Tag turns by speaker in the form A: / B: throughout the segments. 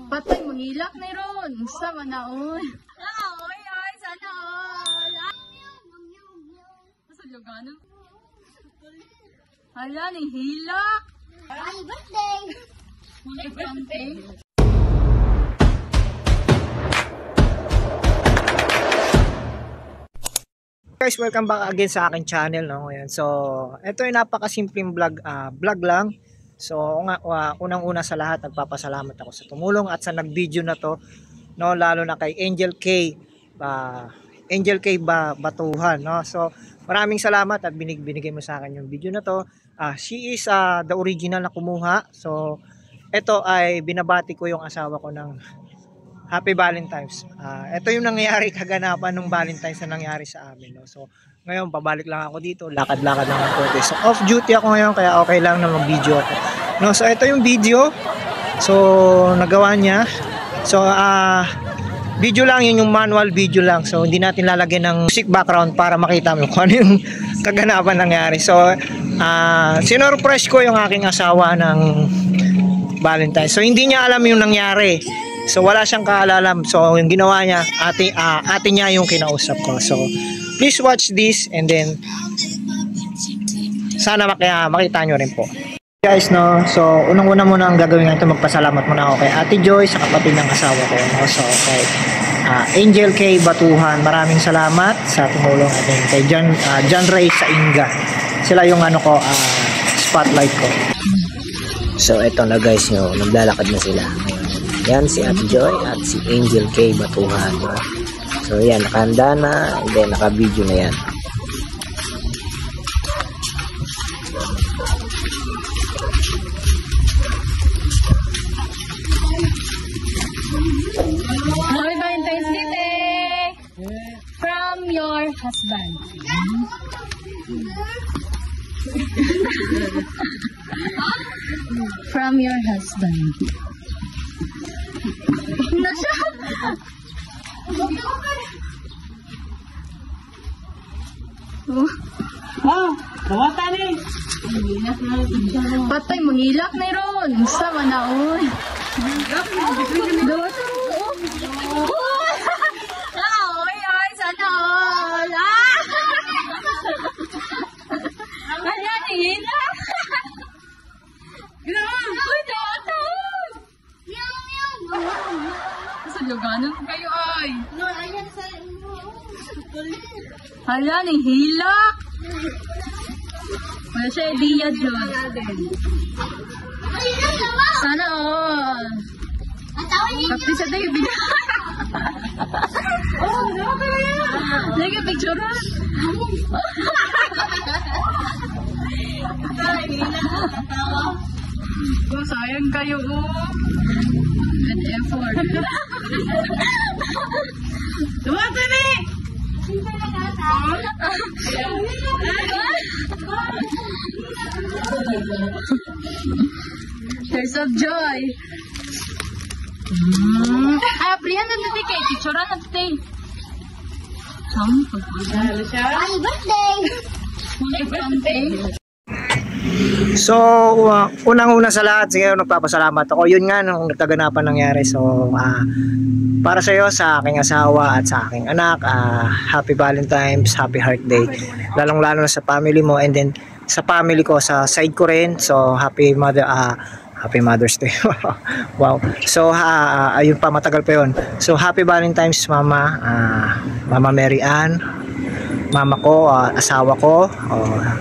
A: Patay mo hilak na ron. Sa manaon. Oy, ay, sana all. Sa Lugano. Hala, ni hilak.
B: Happy birthday!
A: Happy birthday.
C: Guys, welcome back again sa aking channel, no? Ngayon. So, ito ay napakasimpleng vlog lang. So, unang-una sa lahat, nagpapasalamat ako sa tumulong at sa nag-video na to, no? Lalo na kay Angel K Batuhan, no? So, maraming salamat at binigay mo sa akin yung video na to. She is the original na kumuha. So, ito ay binabati ko yung asawa ko ng Happy Valentine's. Ito yung nangyayari, kaganapan ng Valentine's na nangyari sa amin. No? So, ngayon, pabalik lang ako dito. Lakad-lakad lang ako. So, off duty ako ngayon, kaya okay lang na mag-video ako. No? So, ito yung video. So, nagawa niya. So, video lang yun, yung manual video lang. So, hindi natin lalagyan ng music background para makita mo kung ano yung kaganapan nangyari. So, sinurprise ko yung aking asawa ng Valentine's. So, hindi niya alam yung nangyari. So wala siyang kaalalam. So yung ginawa niya, ate niya yung kinausap ko. So please watch this and then sana makita nyo rin po. Guys, no, so unang-una muna ang gagawin natin, magpasalamat muna ako kay Ate Joy sa kapatid ng asawa ko. No? So kay Angel K Batuhan, maraming salamat sa tumulong, at then kay John Ray sa Inga. Sila yung spotlight ko. So eto na guys, no, naglalakad na sila. Yan si Ate Joy at si Angel K Batuhan. So yan, nakahanda na and then naka-video na yan.
A: Happy Valentine's Day from your husband. From your husband.
C: Kawatan eh.
A: Patay mo hilak na ron. Sa manaon. Oy, ay, sana all. Hala, ni hilak. Uy, dato. Sa Lugano kayo ay. Hala, ni hilak. Wala siya idea dyan. Sana all. Happy sa day, bigyan. Lagi picture. Sayang kayo. Good effort. Tuwag na Tears of joy. Priyan na natin kay picture na natin.
B: Happy birthday!
A: Happy birthday.
C: So, unang-una sa lahat, sige, nagpapasalamat ako. Yun nga, nung nagkaganapan nangyari. So, para sa iyo, sa aking asawa at sa aking anak, Happy Valentine's, Happy Heart Day. Lalong-lalo na sa family mo and then sa family ko, sa side ko rin. So, Happy Mother's Day. Wow. So, ayun pa, matagal pa yun. So, Happy Valentine's, Mama, Mama Mary Ann, mama ko, asawa ko,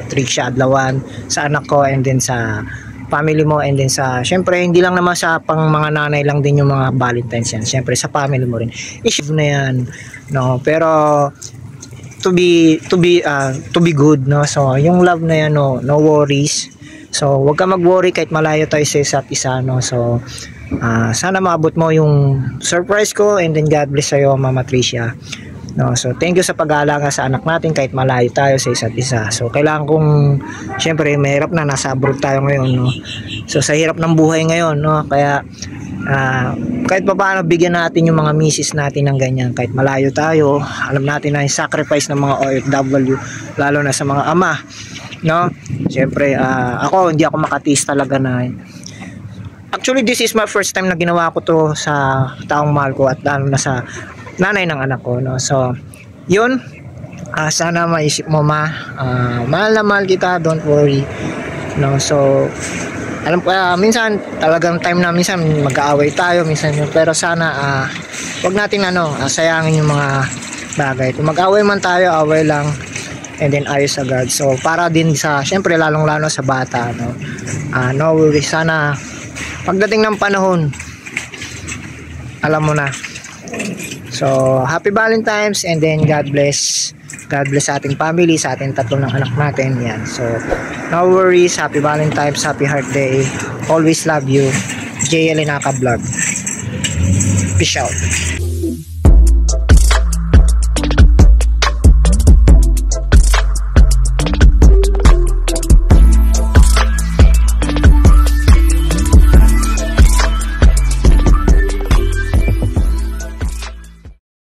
C: Tricia Adlawan, sa anak ko, and then sa family mo, and then sa, syempre, hindi lang naman sa pang mga nanay lang din yung mga Valentine's yan. Syempre, sa family mo rin. Issue na yan, no? Pero, to be good, no? So, yung love na yan, no worries. So, wag ka mag-worry kahit malayo tayo sa isa't isa, no? So, sana maabot mo yung surprise ko, and then God bless sa'yo, Mama Tricia. No, so thank you sa pag-aalaga sa anak natin kahit malayo tayo sa isa't isa. So kailangan kong, syempre mahirap na, nasa abroad tayo ngayon, no. So sa hirap ng buhay ngayon, no, kaya kahit pa paano bigyan natin yung mga misis natin ng ganyan kahit malayo tayo. Alam natin na yung sacrifice ng mga OFW, lalo na sa mga ama, no. Syempre ako hindi ako makatiis talaga na Actually, this is my first time na ginawa ko to sa taong mahal ko at lalo na sa nanay ng anak ko, no? So, yun. Sana maisip mo, mahal na mahal kita, don't worry. No? So, alam ko, minsan talagang time na minsan mag-aaway tayo, minsan yun. Pero sana, wag natin sayangin yung mga bagay. Kung mag-away man tayo, away lang. And then ayos agad. So, para din sa, syempre, lalong-lalo sa bata, no? No worries. Sana, pagdating ng panahon, alam mo na. So, happy Valentine's and then God bless. God bless sa ating family, sa ating tatlong ng anak natin. Yan. So, no worries. Happy Valentine's, happy heart day. Always love you. JL Inaka Vlog. Peace out.